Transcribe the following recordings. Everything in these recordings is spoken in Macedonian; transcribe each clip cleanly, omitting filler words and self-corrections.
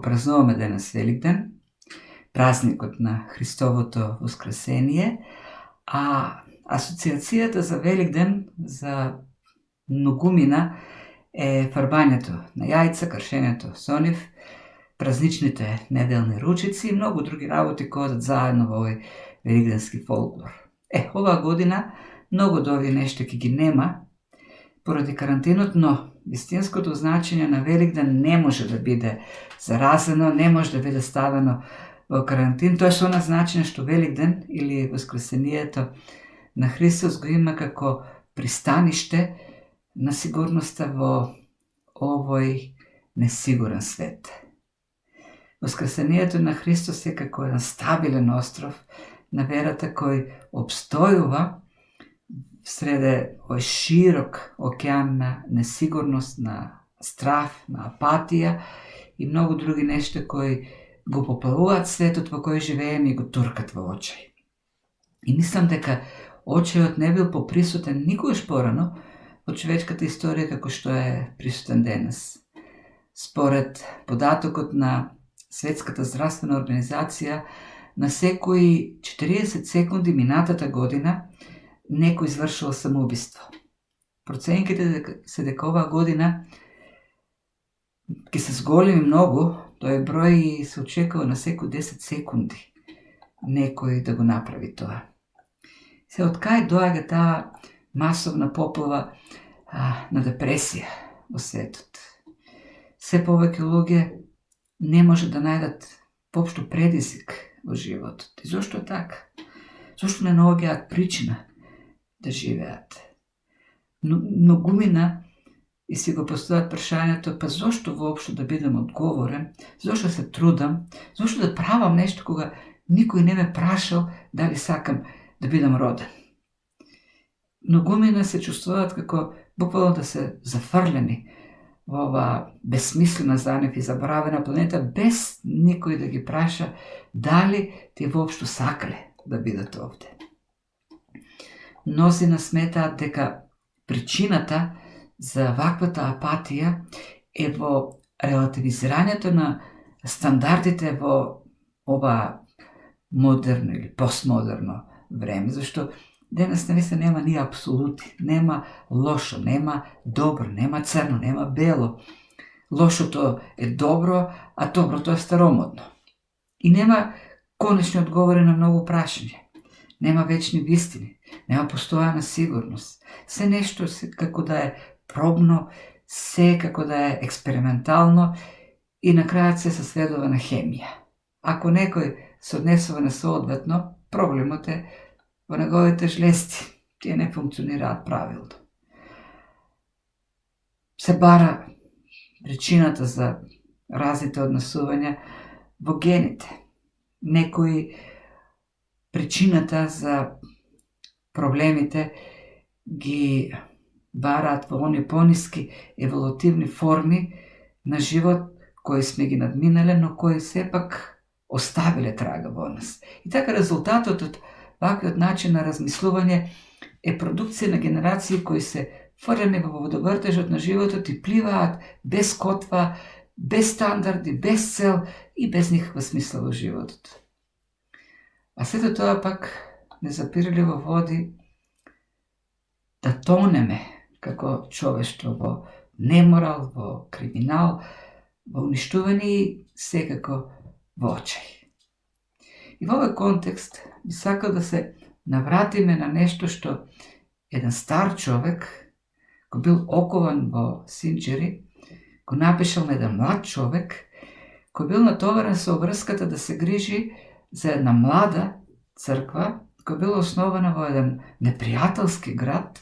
Ко празнуваме денес Великден, празникот на Христовото воскресение, а асоциацијата за Великден за многумина е фарбањето на јајца, кршењето со нив, празничните неделни ручици и многу други работи кои одат заедно во овој великденски фолклор. Оваа година многу од овие нешта ќе ги нема поради карантинот, но вистинското значење на Великден не може да биде заразено, не може да биде ставено во карантин. Тоа е со она значење што Великден или воскресението на Христос го има како пристаниште на сигурноста во овој несигурен свет. Воскресението на Христос е како еден стабилен остров на верата кој обстојува среде овој широк океан на несигурност, на страф, на апатија и многу други нешта кои го попалуваат светот во кој живееме и го туркат во очај. И мислам дека очајот не бил поприсутен никогаш порано во човечката историја како што е присутен денес. Според податокот на Светската здравствена организација, на секои 40 секунди минатата година некој извршил самоубиство. Проценките се дека оваа година ќе се зголеми многу, тој број и се очекува на секои 10 секунди некој да го направи тоа. Се од кај доаѓа таа масовна поплава на депресија во светот? Се повеќе луѓе не може да најдат воопшто предизвик во животот. И зошто е така? Зошто не наоѓаат причина да живеат? Многумина и си го постават прашањето, па зошто воопшто да бидам одговорен, зошто се трудам, зошто да правам нешто кога никој не ме прашал дали сакам да бидам роден. Многумина се чувствуваат како буквално да се зафрлени во оваа безсмислена за нив и заборавена планета без никој да ги праша дали ти воопшто сакале да бидат овде. Мнозина сметаат дека причината за ваквата апатија е во релативизирањето на стандардите во ова модерно или постмодерно време, зашто денес навистина нема ни апсолути, нема лошо, нема добро, нема црно, нема бело. Лошото е добро, а доброто е старомодно. И нема конечни одговори на многу прашања. Нема вечни вистини, нема постојана сигурност. Се нешто како да е пробно, се како да е експериментално и на крајот се сведува на хемија. Ако некој се однесува несоодветно, проблемот е во неговите жлести. Тие не функционираат правилно. Се бара причината за разните однесувања во гените. Некои причината за проблемите ги бараат во они пониски еволутивни форми на живот кои сме ги надминале, но кои сепак оставиле трага во нас. И така резултатот од ваквиот начин на размислување е продукција на генерации кои се фрлени во водовртежот на животот и пливаат без котва, без стандарди, без цел и без никаква смисла во животот. А сето тоа пак не запирали во води да тонеме како човештво во неморал, во криминал, во уништување и секако во очај. И во овој контекст би сакал да се навратиме на нешто што еден стар човек кој бил окован во синџери, го напишал на еден млад човек кој бил натоварен со врската да се грижи за една млада црква која била основана во еден непријателски град,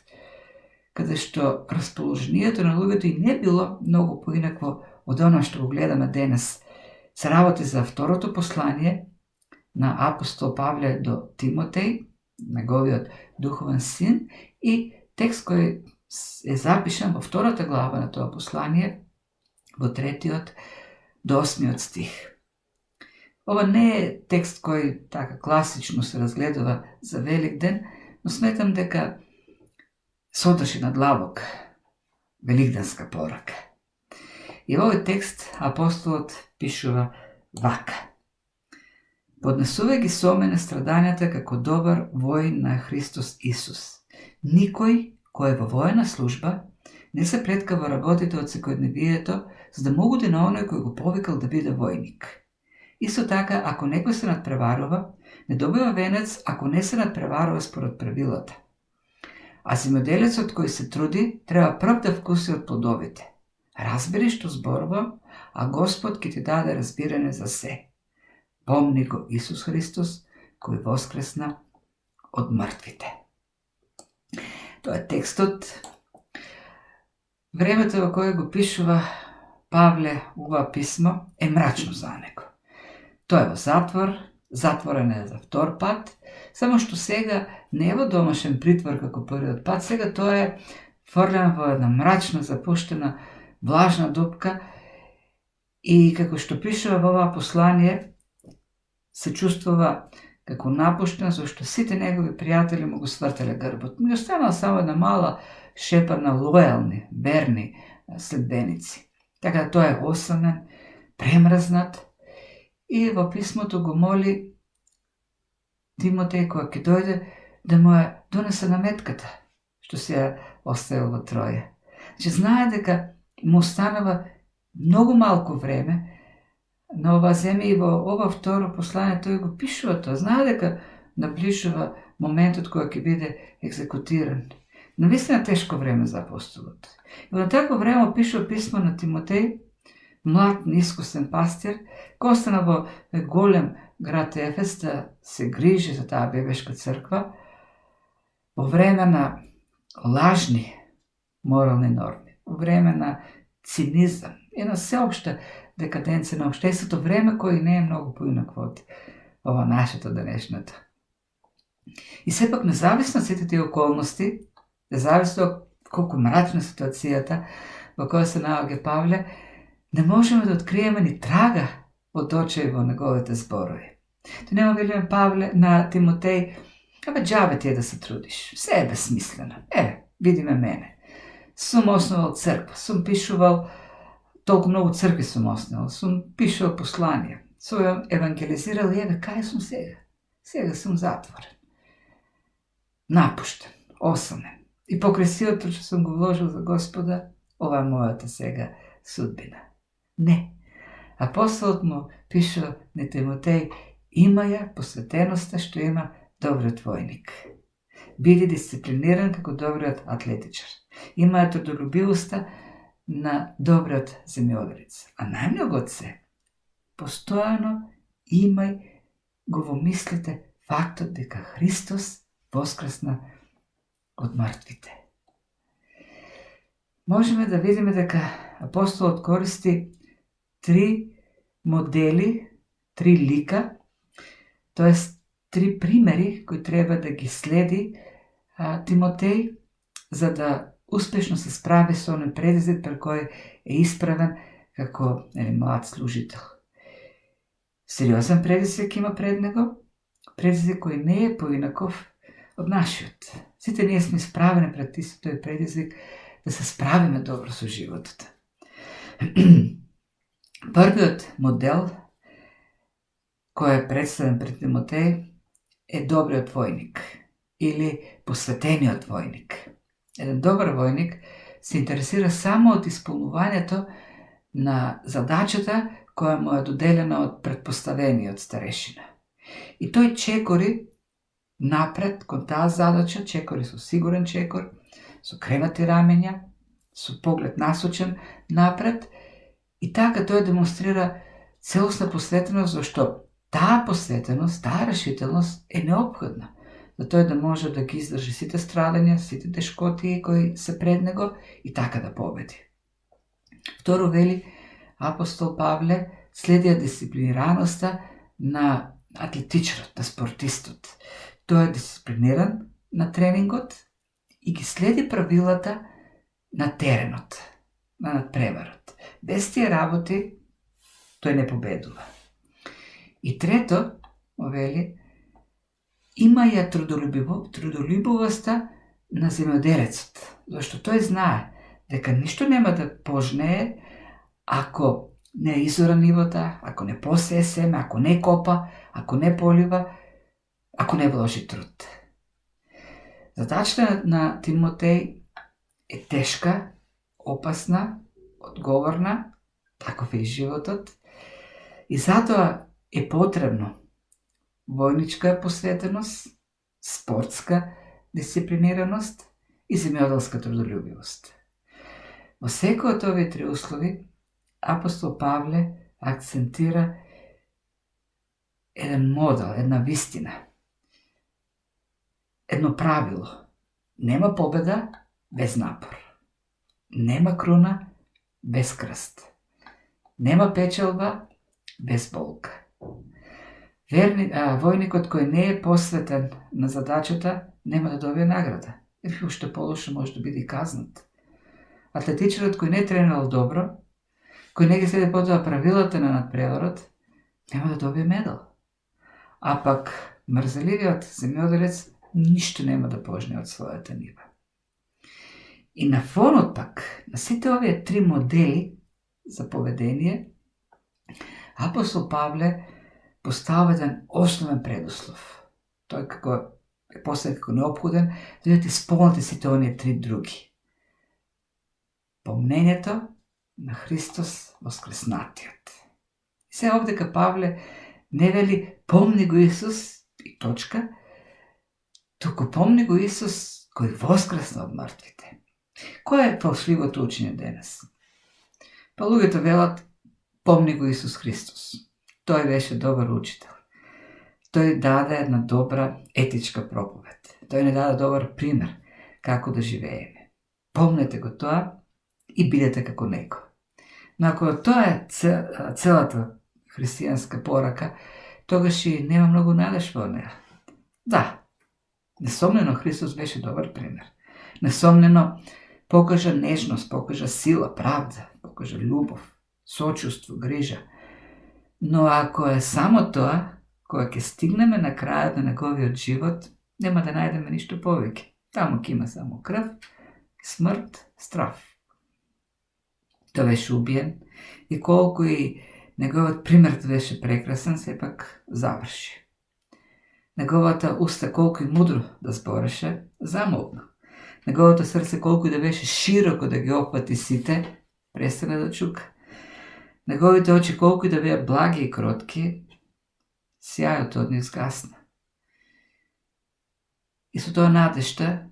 каде што расположението на луѓето и не било многу поинакво од она што го гледаме денес. Се работи за второто послание на апостол Павле до Тимотеј, неговиот духовен син, и текст кој е запишан во втората глава на тоа послание, во 3 до 8 стих. Ова не е текст кој така класично се разгледува за Великден, но сметам дека содржи надлабок великденска порака. И во овој текст апостолот пишува вака. Поднесувај ги со мене страдањата како добар воин на Христос Исус. Никој кој е во војна служба не се плетка во работите од секојдневието, за да му угоди на оној кој го повикал да биде војник. Исто така, ако некој се надпреварува, не добива венец ако не се надпреварува според правилата. А земјоделецот кој се труди, треба прв да вкуси од плодовите. Разбери што зборувам, а Господ ќе ти даде разбирање за се. Помни го Исус Христос, кој воскресна од мртвите. Тоа е текстот. Времето во кое го пишува Павле ова писмо е мрачно за него. Тој е во затвор, затворен е за втор пат, само што сега не е во домашен притвор како првиот пат, сега тоа е фрлен во една мрачна, запуштена, влажна дупка и како што пишува во ова послание, се чувствува како напуштен, зашто сите негови пријатели му го свртеле грбот. Ми останала само една мала шепа на лојални, верни следбеници. Така да тој е осамен, премрзнат и во писмото го моли Тимотеј кога ќе дојде да му ја донесе наметката, што се ја оставил во Троја. Значи знае дека му останава многу малку време на ова земја и во ова второ послание тој го пишува тоа. Знае дека наближува моментот кога ќе биде екзекутиран. Навистина тешко време за апостолот. И во такво време пишува писмо на Тимотеј, млад, неискусен пастир, кој остана во голем град Ефес да се грижи за таа бебешка црква во време на лажни морални норми, во време на цинизам и на сеопшта декаденција на општеството, време кој не е многу поинакво од ова нашето денешното. И сепак, независно од сите тие околности, независно од колку мрачна ситуацијата во која се наоѓа Павле, не можеме да откриеме ни трага од очај во неговите зборови. Тој нема велиме Павле на Тимотеј, џабе ти е да се трудиш, се е безсмислено. Види ме мене. Сум основал црква, сум пишувал, толку многу цркви сум основал, сум пишувал посланија, сум евангелизирал и кај сум сега? Сега сум затворен, напуштен, осамен. И покрај силото што сум го вложил за Господа, ова е мојата сега судбина. Не. Апостолот му пишува на Тимотеј, има ја посветеноста што има добриот војник. Биди дисциплиниран како добриот атлетичар. Има ја трудолюбивоста на добриот земјоделец. А најмногу од се, постојано имај го во мислите фактот дека Христос воскресна од мртвите. Можеме да видиме дека апостолот користи три модели, три лика, тоест три примери кои треба да ги следи Тимотеј, за да успешно се справи со оној предизвик пред кој е исправен како млад служител. Сериозен предизвик има пред него, предизвик кој не е поинаков од нашиот. Сите ние сме справени пред тој предизвик да се справиме добро со животот. Првиот модел кој е представен пред Тимотеј е добриот војник или посветениот војник. Еден добар војник се интересира само од исполнувањето на задачата која му е доделена од претпоставениот старешина. И тој чекори напред кон таа задача, чекори со сигурен чекор, со кренати рамења, со поглед насочен напред, и така тој демонстрира целосна посветеност, зашто таа посветеност, таа решителност е неопходна за тој да може да ги издржи сите страдања, сите тешкоти кои се пред него и така да победи. Второ вели апостол Павле, следи дисциплинираноста на атлетичарот, на спортистот. Тој е дисциплиниран на тренингот и ги следи правилата на теренот, на надпреварот. Без тие работи тој не победува. И трето, вели, има ја трудолюбивоста на земјоделецот, зашто тој знае дека ништо нема да пожнее ако не изора нивота, ако не посее семе, ако не копа, ако не полива, ако не вложи труд. Задачата на Тимотеј е тешка, опасна, одговорна, таков е и животот, и затоа е потребно војничка посветеност, спортска дисциплинираност и земјоделска трудолюбивост. Во секој од овие три услови, апостол Павле акцентира еден модел, една вистина, едно правило. Нема победа без напор. Нема круна без крст. Нема печалба без болка. Војникот кој не е посветен на задачата нема да добие награда. Или уште полошо може да биде и казнат. Атлетичарот кој не тренирал добро, кој не ги следи потоа правилата на надпреварот, нема да добие медал. А пак мрзеливиот земјоделец ништо нема да пожне од својата нива. И на фонот пак, на сите овие три модели за поведение, апостол Павле поставува еден основен предуслов. Тој како е поставен како неопходен да бидат исполнети сите оние три други. Помнењето на Христос воскреснатиот. И се овдека Павле не вели помни го Исус и точка, туку помни го Исус кој воскресна од мртвите. Кој е фалшливото учење денес? Па луѓето велат помни го Исус Христос. Тој беше добар учител. Тој даде една добра етичка проповед. Тој не даде добар пример како да живееме. Помнете го тоа и бидете како него. Но ако тоа е целата христијанска порака, тогаш и нема многу надеж во неа. Да, несомнено Христос беше добар пример. Несомнено покажа нежност, покажа сила, правда, покажа љубов, сочувство, грижа. Но ако е само тоа, кога ќе стигнеме на крајот на неговиот живот, нема да најдеме ништо повеќе. Таму ќе има само крв, смрт, страв. Тој беше убиен и колку и неговиот пример беше прекрасен, сепак заврши. Неговата уста колку и мудро да збореше, замолкна. Неговото срце колку и да беше широко да ги опфати сите, престана да чука. Неговите очи колку и да беа благи и кротки, сјајот од нив згасна. И со тоа надежта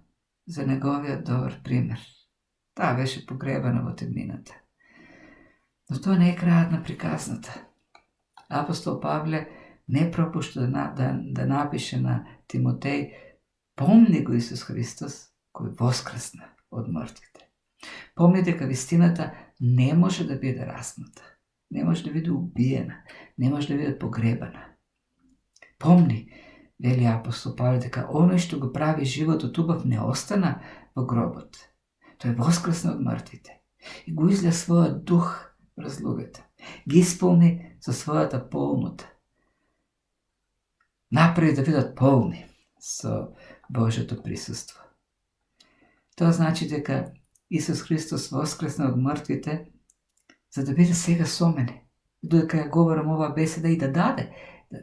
за неговиот добар пример. Таа беше погребана во темнината. Но тоа не е крајот на приказната. Апостол Павле не пропушта да напише на Тимотеј помни го Исус Христос кој воскресна од мртвите. Помни дека вистината не може да биде распната, не може да биде убиена, не може да биде погребана. Помни, вели апостол Павле, дека оној што го прави животот убав не остана во гробот. Тој воскресна од мртвите и го излеа својот дух врз луѓето. Ги исполни со својата полнота. Направи да бидат полни со Божјото присуство. Тоа значи дека Исус Христос воскресна од мртвите за да биде сега со мене. Додека ја говорам оваа беседа и да даде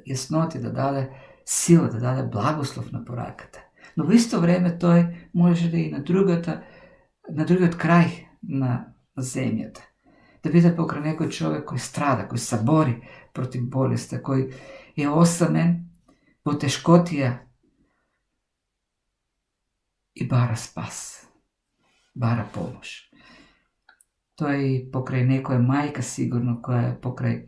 јасноти, да даде сила, да даде благослов на пораката. Но во исто време тој може да и на другиот крај на земјата. Да биде покрај некој човек кој страда, кој се бори против болеста, кој е осамен во тешкотија и бара спас, бара помош. Тој покрај некоја мајка сигурно која е покрај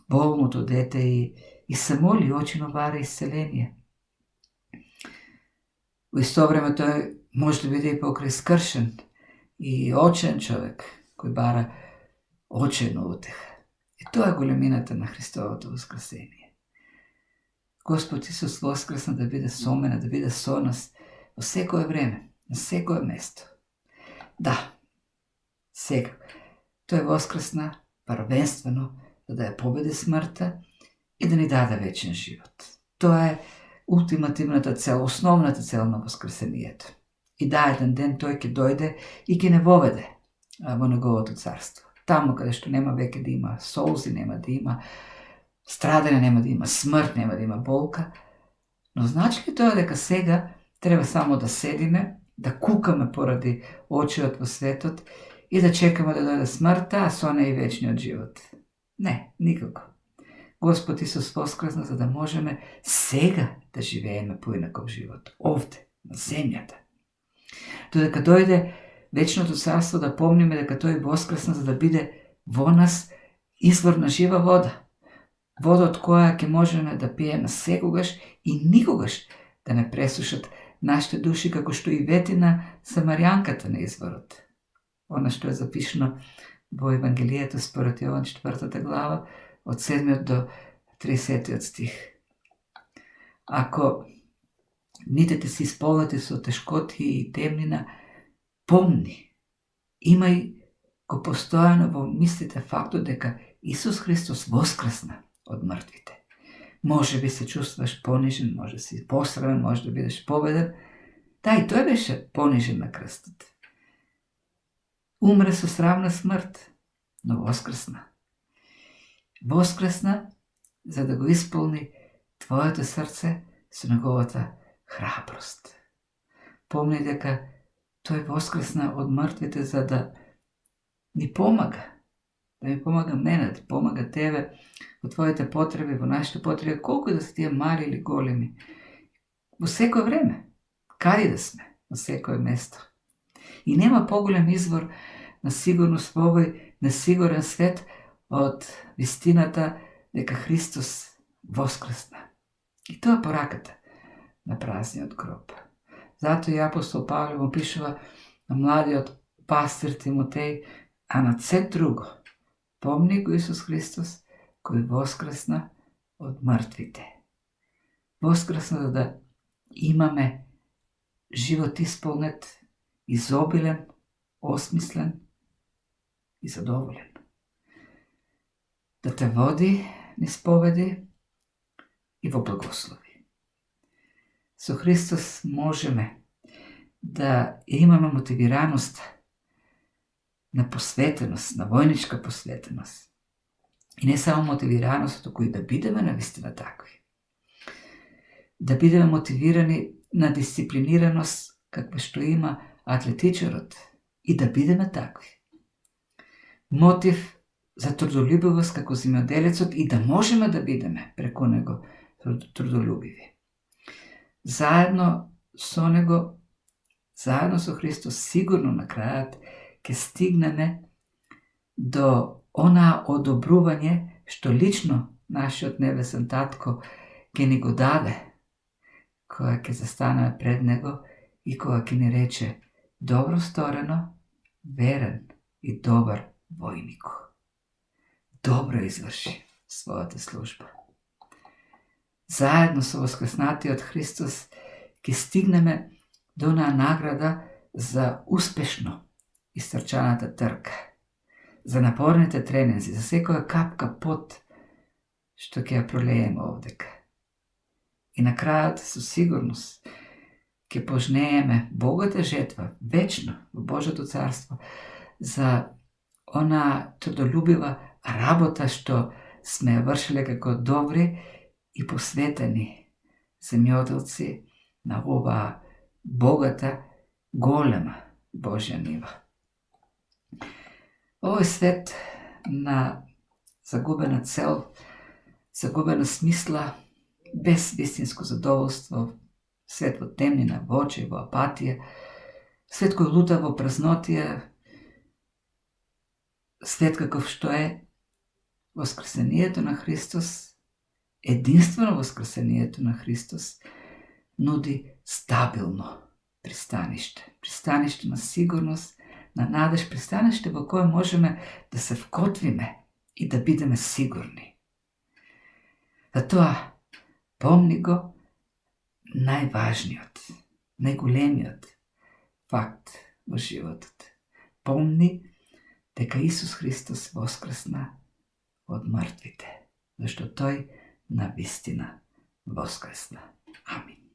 болното дете и се моли, очино бара исцеление. Во исто време тој може да биде и покрај скршен и очен човек кој бара очено утеха. И тоа е големината на Христовото воскресение. Господ Исус воскресна да биде со мене, да биде со нас во секое време, на секое место. Да, сега, тој воскресна првенствено да ја победи смртта и да ни даде вечен живот. Тоа е ултимативната цел, основната цел на воскресението. И да, еден ден тој ќе дојде и ќе не воведе во неговото царство. Tamo kada što nema veke da ima solzi, nema da ima stradanja, nema da ima smrt, nema da ima bolka. No znači li to дека сега treba samo da sedime, da kukаме pоради очиот во светот и да чекаме да дојде смртта, а со неја и вечниот живот? Не, никако. Господ Исус воскресна за да можеме сега да живееме поинаков живот, овде, на земјата. Додека дојде вечното царство, да помниме дека тој воскресна за да биде во нас извор на жива вода. Вода од која ќе можеме да пиеме секогаш и никогаш да не пресушат нашите души, како што и вети на Самарјанката на изворот. Она што е запишено во Евангелието според Јован 4 глава, од 7 до 30 стих. Ако нитете се исполнети со тешкоти и темнина, помни, имај го постојано во мислите фактот дека Исус Христос воскресна од мртвите. Може би се чувствуваш понижен, може си посрамен, може да бидеш победен. Да, и тој беше понижен на крстот. Умре со срамна смрт, но воскресна. Воскресна за да го исполни твоето срце со неговата храброст. Помни дека тој воскресна од мртвите за да ни помага. Да ми помага мене, да помага тебе во твоите потреби, во нашите потреби, колку да се тие мали или големи. Во секој време, каде да сме, во секој место. И нема поголем извор на сигурност во овој несигурен свет од вистината дека Христос воскресна. И тоа е пораката на празниот гроб. Зато и апостол Павле му пишува на младиот пастир Тимотеј, а над се друго, помни го Исус Христос, кој воскресна од мртвите. Воскресна за да имаме живот исполнет, изобилен, осмислен и задоволен. Да те води низ победи и во благослови. Со Христос можеме да имаме мотивираност на посветеност, на војничка посветеност. И не само мотивираност, туку и да бидеме навистина такви. Да бидеме мотивирани на дисциплинираност, каква што има атлетичарот, и да бидеме такви. Мотив за трудолюбивост како земјоделецот и да можеме да бидеме преку него трудолюбиви. Заедно со него, заедно со Христос, сигурно на крајот ќе стигнеме до онаа одобрување што лично нашиот небесен татко ќе ни го даде, кога ќе застанеме пред него и кога ќе ни рече: добро сторено, верен и добар војнику. Добро изврши својата служба. Заедно со воскреснатиот Христос ќе стигнеме до онаа награда за успешно истрчаната трка, за напорните тренинзи, за секоја капка пот што ќе ја пролееме овдека. И на крајот, со сигурност, ќе пожнееме богата жетва вечно во Божјото царство за она трудолюбива работа што сме ја вршиле како добри и посветени земјоделци на оваа богата, голема Божја нива. Овој свет на загубена цел, загубена смисла, без вистинско задоволство, свет во темнина, во очи, во апатија, свет кој лута во празнотија, свет каков што е воскресението на Христос, единствено воскресението на Христос, нуди стабилно пристаниште. Пристаниште на сигурност, на надеж, пристаниште во кое можеме да се вкотвиме и да бидеме сигурни. Затоа, помни го најважниот, најголемиот факт во животот. Помни дека Исус Христос воскресна од мртвите, зашто тој навистина воскресна. Амин.